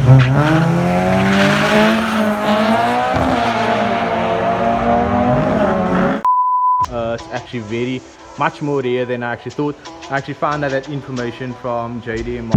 It's actually very much more rare than I actually thought. I actually found out that information from JDM.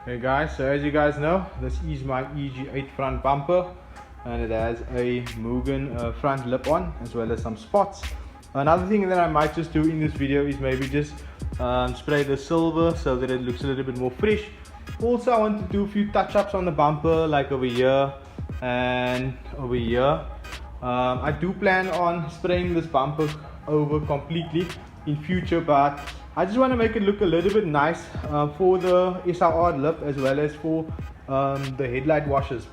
Hey guys, so as you guys know, this is my EG8 front bumper, and it has a Mugen front lip on, as well as some spots. Another thing that I might just do in this video is maybe just spray the silver so that it looks a little bit more fresh. Also, I want to do a few touch-ups on the bumper, like over here and over here. I do plan on spraying this bumper over completely in future, but I just want to make it look a little bit nice for the SRR lip, as well as for the headlight washers.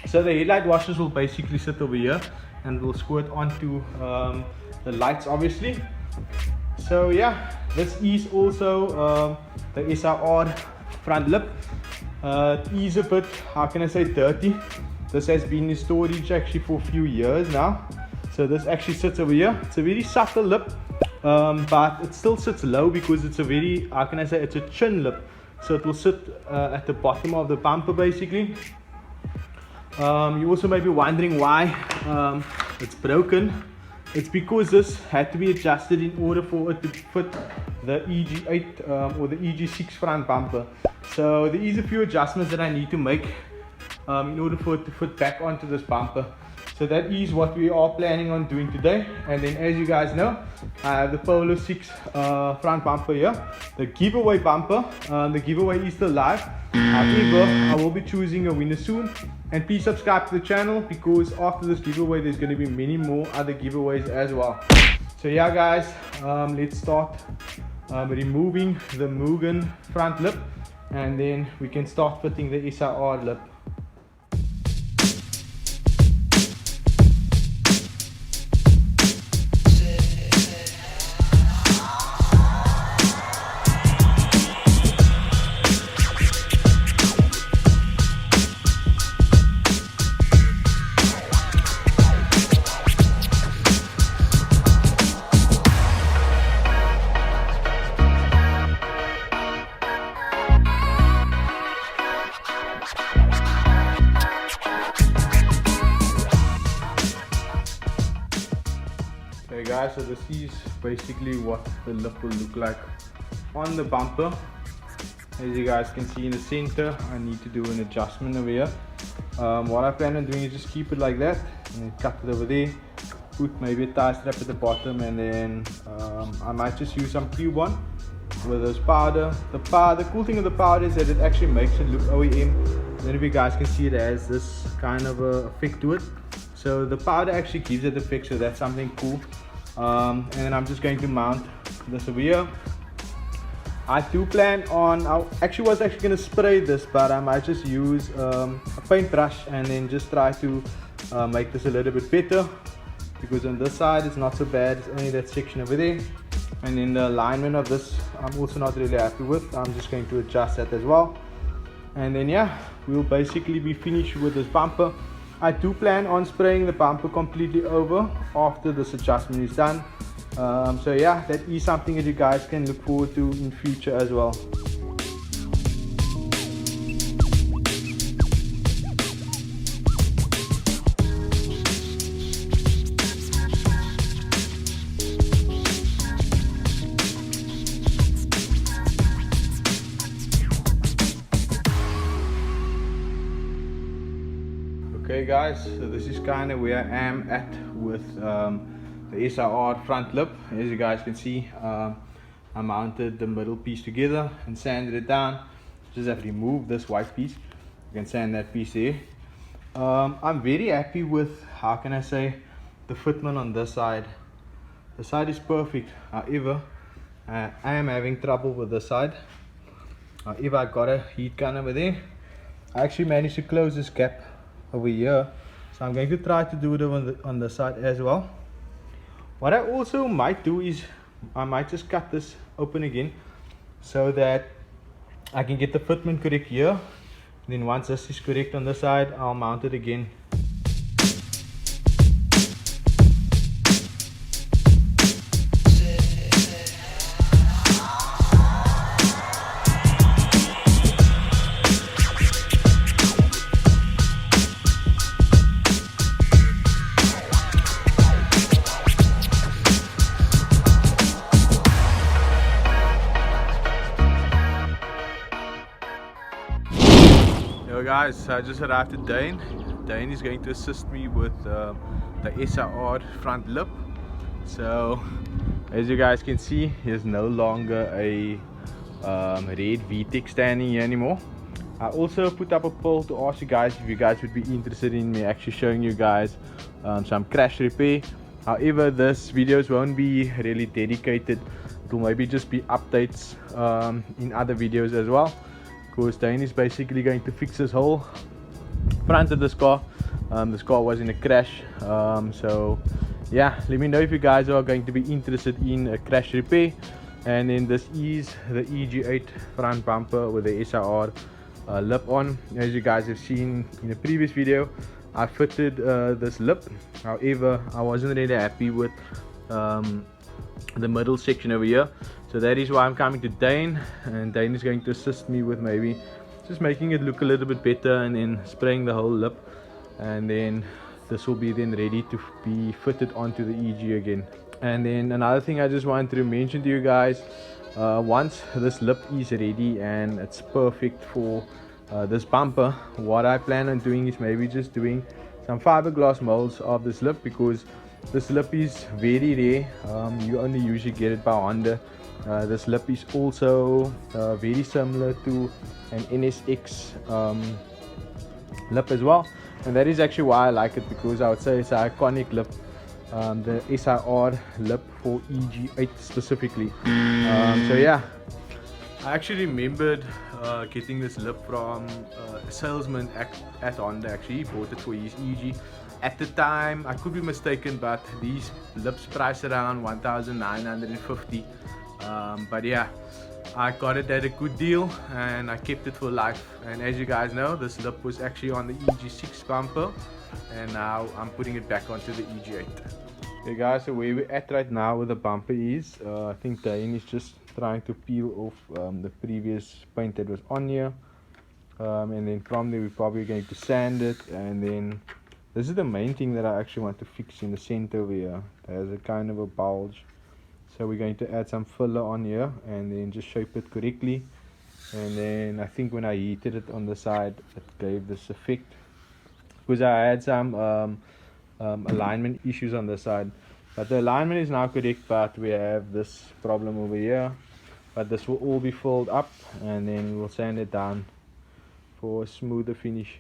So the headlight washers will basically sit over here and will squirt onto the lights, obviously. So yeah, this is also the SRR front lip. It is a bit, how can I say, dirty. This has been in storage actually for a few years now. So this actually sits over here. It's a very subtle lip, but it still sits low because it's a very, how can I say, it's a chin lip. So it will sit at the bottom of the bumper basically. You also may be wondering why it's broken. It's because this had to be adjusted in order for it to fit the EG8 or the EG6 front bumper. So there is a few adjustments that I need to make in order for it to fit back onto this bumper. So that is what we are planning on doing today. And then, as you guys know, I have the Polo 6 front bumper here, the giveaway bumper. The giveaway is still live. However, I will be choosing a winner soon. And please subscribe to the channel, because after this giveaway there's going to be many more other giveaways as well. So yeah guys, let's start removing the Mugen front lip, and then we can start fitting the SRR lip. Hey guys, so this is basically what the lip will look like on the bumper. As you guys can see in the center, I need to do an adjustment over here. What I plan on doing is just keep it like that, and then cut it over there, put maybe a tie strap at the bottom, and then I might just use some cube on with this powder. The cool thing of the powder is that it actually makes it look OEM. Then if you guys can see, it has this kind of a effect to it. So the powder actually gives it effect, so that's something cool. And then I'm just going to mount this over here. I do plan on, I actually was going to spray this, but I might just use a paintbrush and then just try to make this a little bit better, because on this side it's not so bad. It's only that section over there, and then the alignment of this I'm also not really happy with. I'm just going to adjust that as well, and then yeah, we'll basically be finished with this bumper. I do plan on spraying the bumper completely over after this adjustment is done. So yeah, that is something that you guys can look forward to in future as well. Okay guys, so this is kind of where I am at with the SRR front lip. As you guys can see, I mounted the middle piece together and sanded it down. Just have to remove this white piece. You can sand that piece there. I'm very happy with, how can I say, the fitment on this side. The side is perfect. However, I am having trouble with this side. However, I got a heat gun over there. I actually managed to close this gap over here, so I'm going to try to do it on the side as well. What I also might do is I might just cut this open again, so that I can get the fitment correct here. Then once this is correct on this side, I'll mount it again. Yo guys, I just arrived at Dane. Dane is going to assist me with the SR front lip. So as you guys can see, there's no longer a red VTEC standing here anymore. I also put up a poll to ask you guys if you guys would be interested in me actually showing you guys some crash repair. However, this videos won't be really dedicated. It will maybe just be updates in other videos as well. Because Dane is basically going to fix this whole front of this car. This car was in a crash. So yeah, let me know if you guys are going to be interested in a crash repair. And then this is the EG8 front bumper with the SR lip on. As you guys have seen in the previous video, I fitted this lip. However, I wasn't really happy with the middle section over here. So that is why I'm coming to Dane, and Dane is going to assist me with maybe just making it look a little bit better and then spraying the whole lip, and then this will be then ready to be fitted onto the EG again. And then another thing I just wanted to mention to you guys, once this lip is ready and it's perfect for this bumper, what I plan on doing is maybe just doing some fiberglass molds of this lip, because this lip is very rare. You only usually get it by Honda. This lip is also very similar to an NSX lip as well, and that is actually why I like it, because I would say it's an iconic lip, the SIR lip for EG8 specifically. So yeah, I actually remembered getting this lip from a salesman at Honda. Actually, he bought it for his EG. At the time, I could be mistaken, but these lips priced around 1,950. But yeah, I got it at a good deal and I kept it for life. And as you guys know, this lip was actually on the EG6 bumper, and now I'm putting it back onto the EG8. Okay guys, so where we're at right now with the bumper is, I think Dane is just trying to peel off the previous paint that was on here, and then from there we're probably going to sand it. And then this is the main thing that I actually want to fix in the center over here. It has a kind of a bulge, so we're going to add some filler on here and then just shape it correctly. And then I think when I heated it on the side, it gave this effect, because I had some alignment issues on the side, but the alignment is now correct. But we have this problem over here, but this will all be filled up and then we'll sand it down for a smoother finish.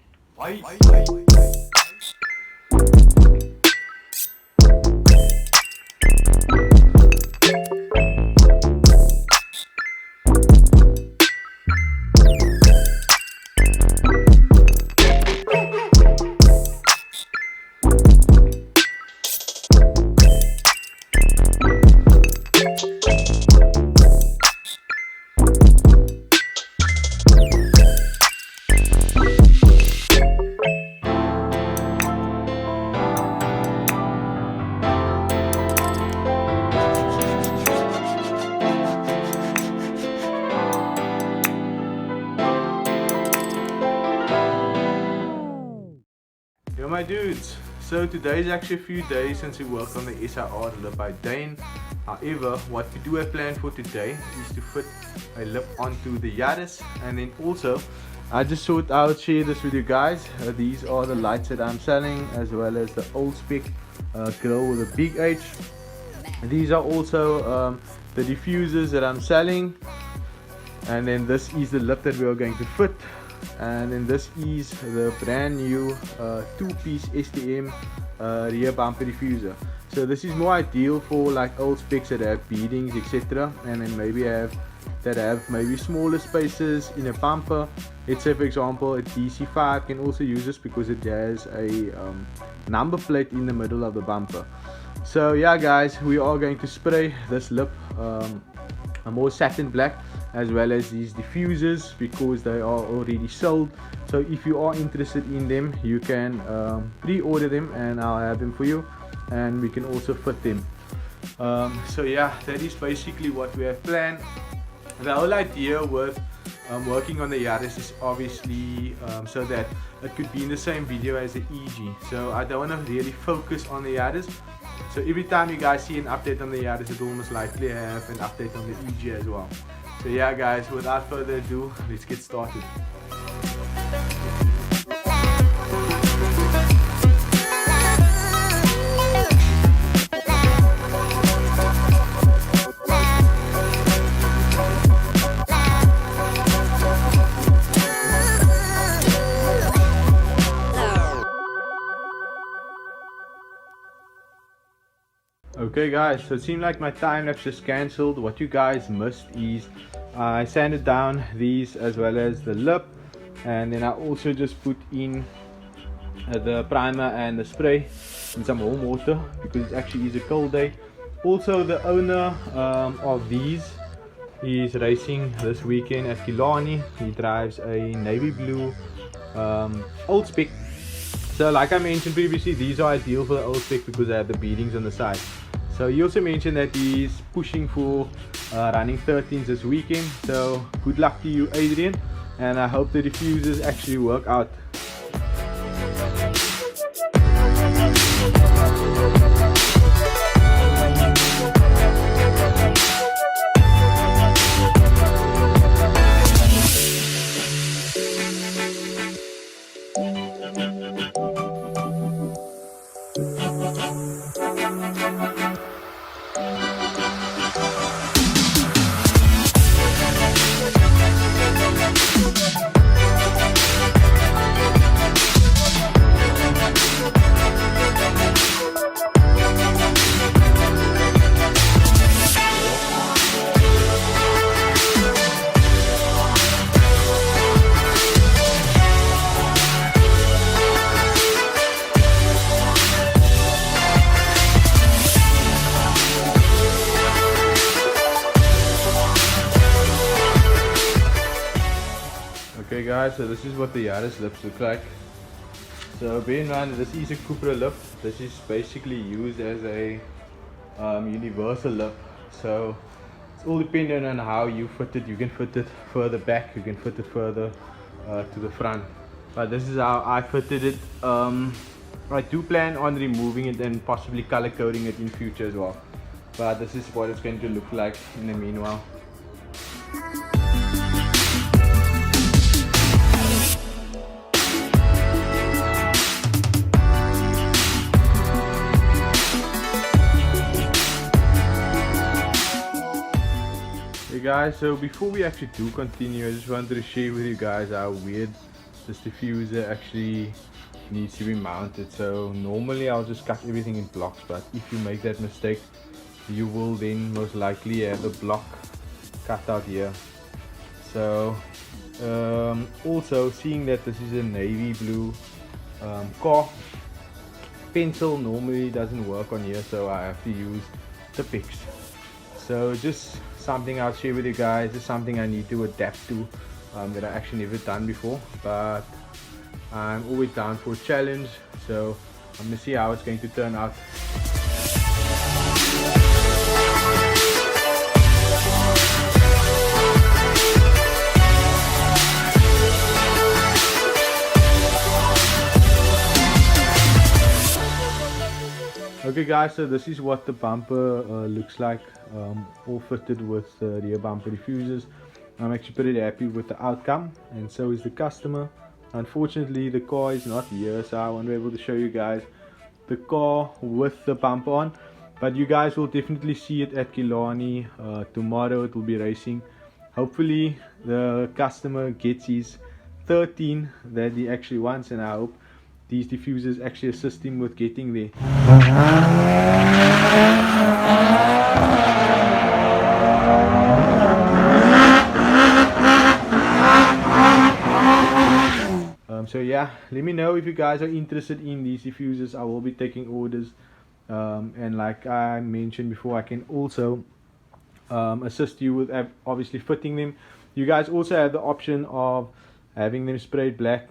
Yo my dudes, so today is actually a few days since we worked on the SIR lip by Dane. However, what we do have planned for today is to fit a lip onto the Yaris, and then also I just thought I would share this with you guys. These are the lights that I'm selling, as well as the WONG'SPEC grill with a big H. These are also the diffusers that I'm selling, and then this is the lip that we are going to fit. And then this is the brand new two-piece STM rear bumper diffuser. So this is more ideal for like old specs that have beadings, etc., and then maybe have maybe smaller spaces in a bumper. Let's say for example a DC5 can also use this because it has a number plate in the middle of the bumper. So yeah guys, we are going to spray this lip a more satin black, as well as these diffusers, because they are already sold. So if you are interested in them, you can pre-order them and I'll have them for you, and we can also fit them. So yeah, that is basically what we have planned. The whole idea with working on the Yaris is obviously so that it could be in the same video as the EG. So I don't want to really focus on the Yaris. So every time you guys see an update on the Yaris, it will most likely have an update on the EG as well. So yeah guys, without further ado, let's get started. Okay guys, so it seemed like my time lapse just cancelled. What you guys missed is I sanded down these as well as the lip, and then I also just put in the primer and the spray in some warm water because it actually is a cold day. Also, the owner of these is racing this weekend at KILLARNEY. He drives a navy blue WONG'SPEC. So like I mentioned previously, these are ideal for the WONG'SPEC because they have the beadings on the side. So he also mentioned that he's pushing for running 13s this weekend. So good luck to you, Adrian, and I hope the diffusers actually work out. Okay guys, so this is what the Yaris lips look like. So bear in mind, this is a Cupra lip. This is basically used as a universal lip. So it's all dependent on how you fit it. You can fit it further back, you can fit it further to the front. But this is how I fitted it. I do plan on removing it and possibly color coding it in future as well. But this is what it's going to look like in the meanwhile. Guys, so before we actually do continue, I just wanted to share with you guys how weird this diffuser actually needs to be mounted. So normally I'll just cut everything in blocks, but if you make that mistake, you will then most likely have a block cut out here. So also seeing that this is a navy blue car, pencil normally doesn't work on here, so I have to use the picks. So just something I'll share with you guys. It's something I need to adapt to that I actually never done before, but I'm always down for a challenge, so I'm gonna see how it's going to turn out. Okay guys, so this is what the bumper looks like, all fitted with rear bumper diffusers. I'm actually pretty happy with the outcome, and so is the customer. Unfortunately the car is not here, so I won't be able to show you guys the car with the bumper on, but you guys will definitely see it at KILLARNEY. Tomorrow it will be racing. Hopefully the customer gets his 13 that he actually wants, and I hope these diffusers actually assist him with getting there. So yeah, let me know if you guys are interested in these diffusers. I will be taking orders, and like I mentioned before, I can also assist you with obviously fitting them. You guys also have the option of having them sprayed black,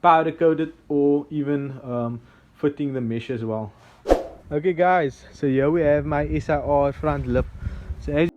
powder coated, or even fitting the mesh as well. Okay guys, so here we have my SIR front lip. So as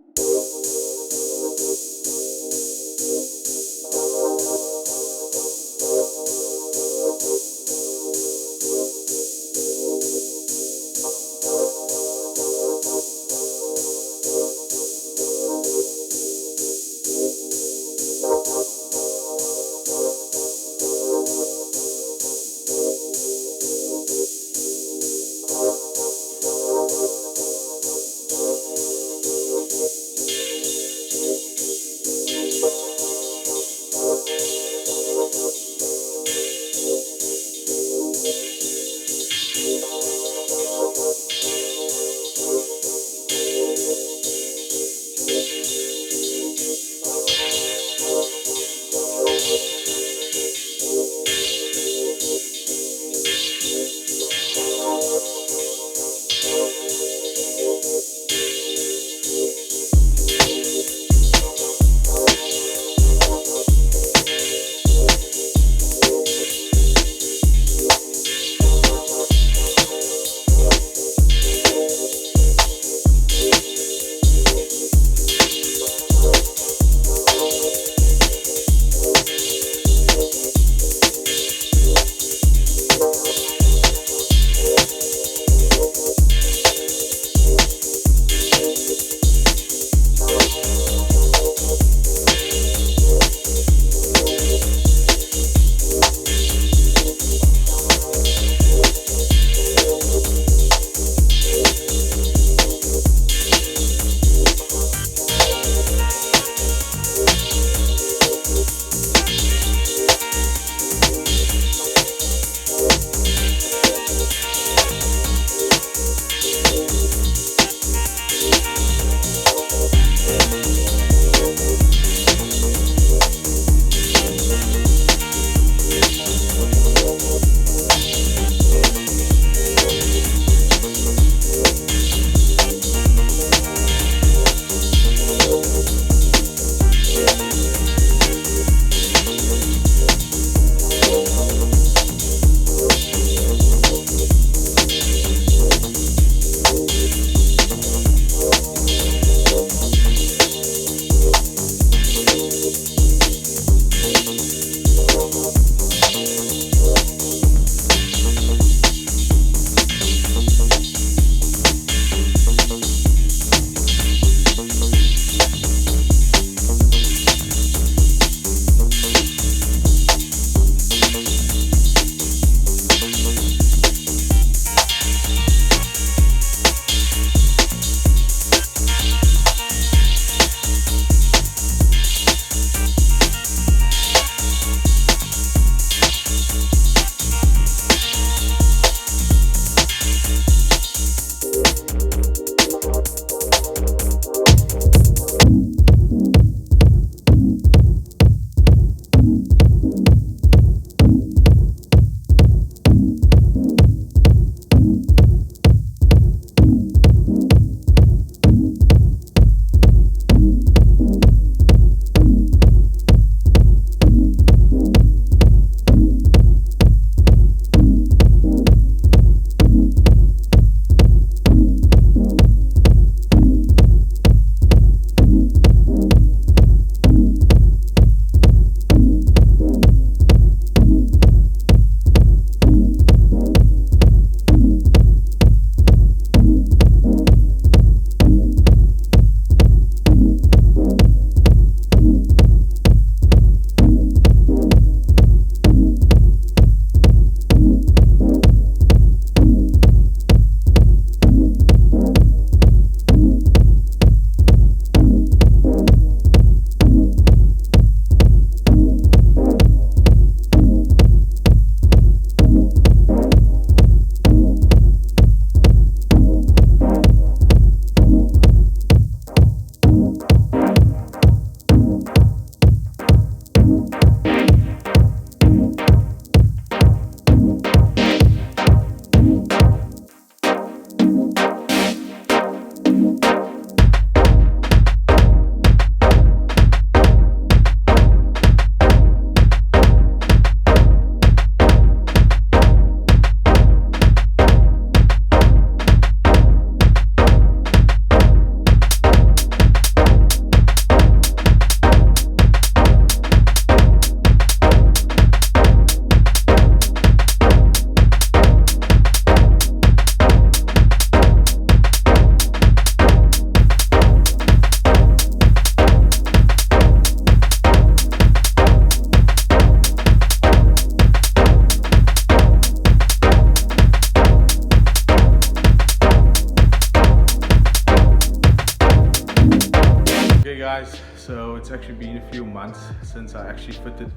few months since I actually fitted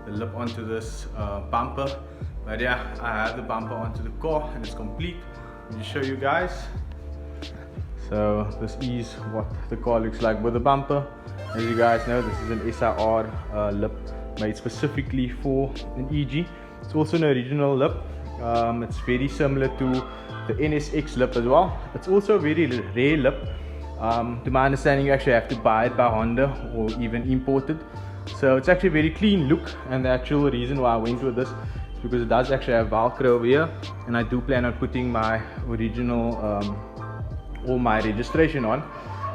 the lip onto this bumper. But yeah, I have the bumper onto the car and it's complete. Let me show you guys. So this is what the car looks like with the bumper. As you guys know, this is an SIR lip made specifically for an EG. It's also an original lip. It's very similar to the NSX lip as well. It's also a very rare lip. To my understanding, you actually have to buy it by Honda or even import it. So it's actually a very clean look, and the actual reason why I went with this is because it does actually have Velcro over here, and I do plan on putting my original or my registration on.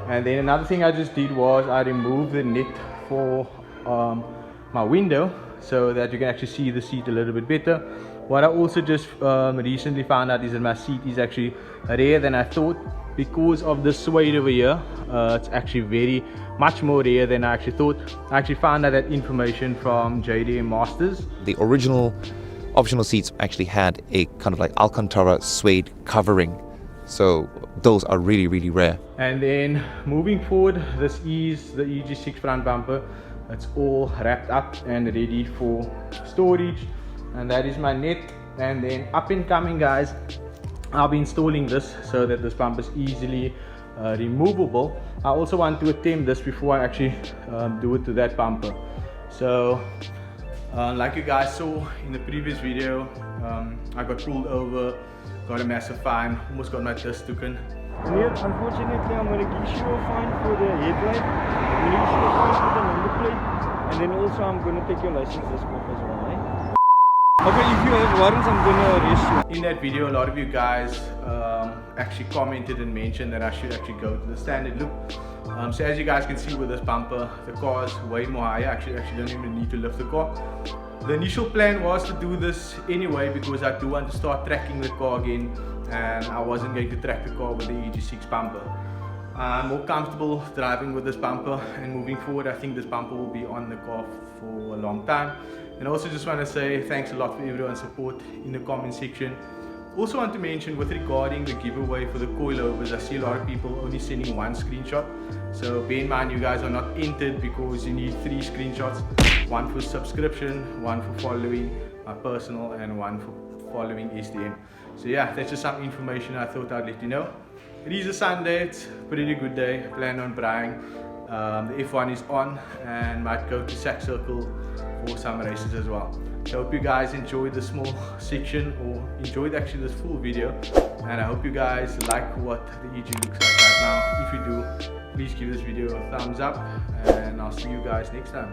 And then another thing I just did was I removed the net for my window so that you can actually see the seat a little bit better. What I also just recently found out is that my seat is actually rarer than I thought. Because of the suede over here, it's actually much more rare than I actually thought. I actually found out that information from JDM Masters. The original optional seats actually had a kind of like Alcantara suede covering, so those are really rare. And then moving forward, this is the EG6 front bumper. It's all wrapped up and ready for storage, and that is my net. And then up and coming, guys, I'll be installing this so that this bumper is easily removable. I also want to attempt this before I actually do it to that bumper. So like you guys saw in the previous video, I got pulled over, got a massive fine, almost got my test taken. Unfortunately, I'm going to issue a fine for the headlight, I'm going to issue a fine for the number plate, and then also I'm going to take your license disc off as well, eh? Okay, if you have warrants, I'm going to arrest you. In that video, a lot of you guys actually commented and mentioned that I should actually go to the standard loop. So as you guys can see with this bumper, the car is way more higher. Actually don't even need to lift the car. The initial plan was to do this anyway because I do want to start tracking the car again, and I wasn't going to track the car with the EG6 bumper. I'm more comfortable driving with this bumper, and moving forward I think this bumper will be on the car for a long time. And also just want to say thanks a lot for everyone's support in the comment section. Also want to mention with regarding the giveaway for the coilovers, I see a lot of people only sending one screenshot. So bear in mind you guys are not entered because you need 3 screenshots. One for subscription, one for following my personal, and one for following SDN. So yeah, that's just some information I thought I'd let you know. It is a Sunday, it's a pretty good day, plan on buying. The F1 is on and might go to Sack Circle for some races as well. So I hope you guys enjoyed the small section, or enjoyed actually this full video, and I hope you guys like what the EG looks like right now. If you do, please give this video a thumbs up, and I'll see you guys next time.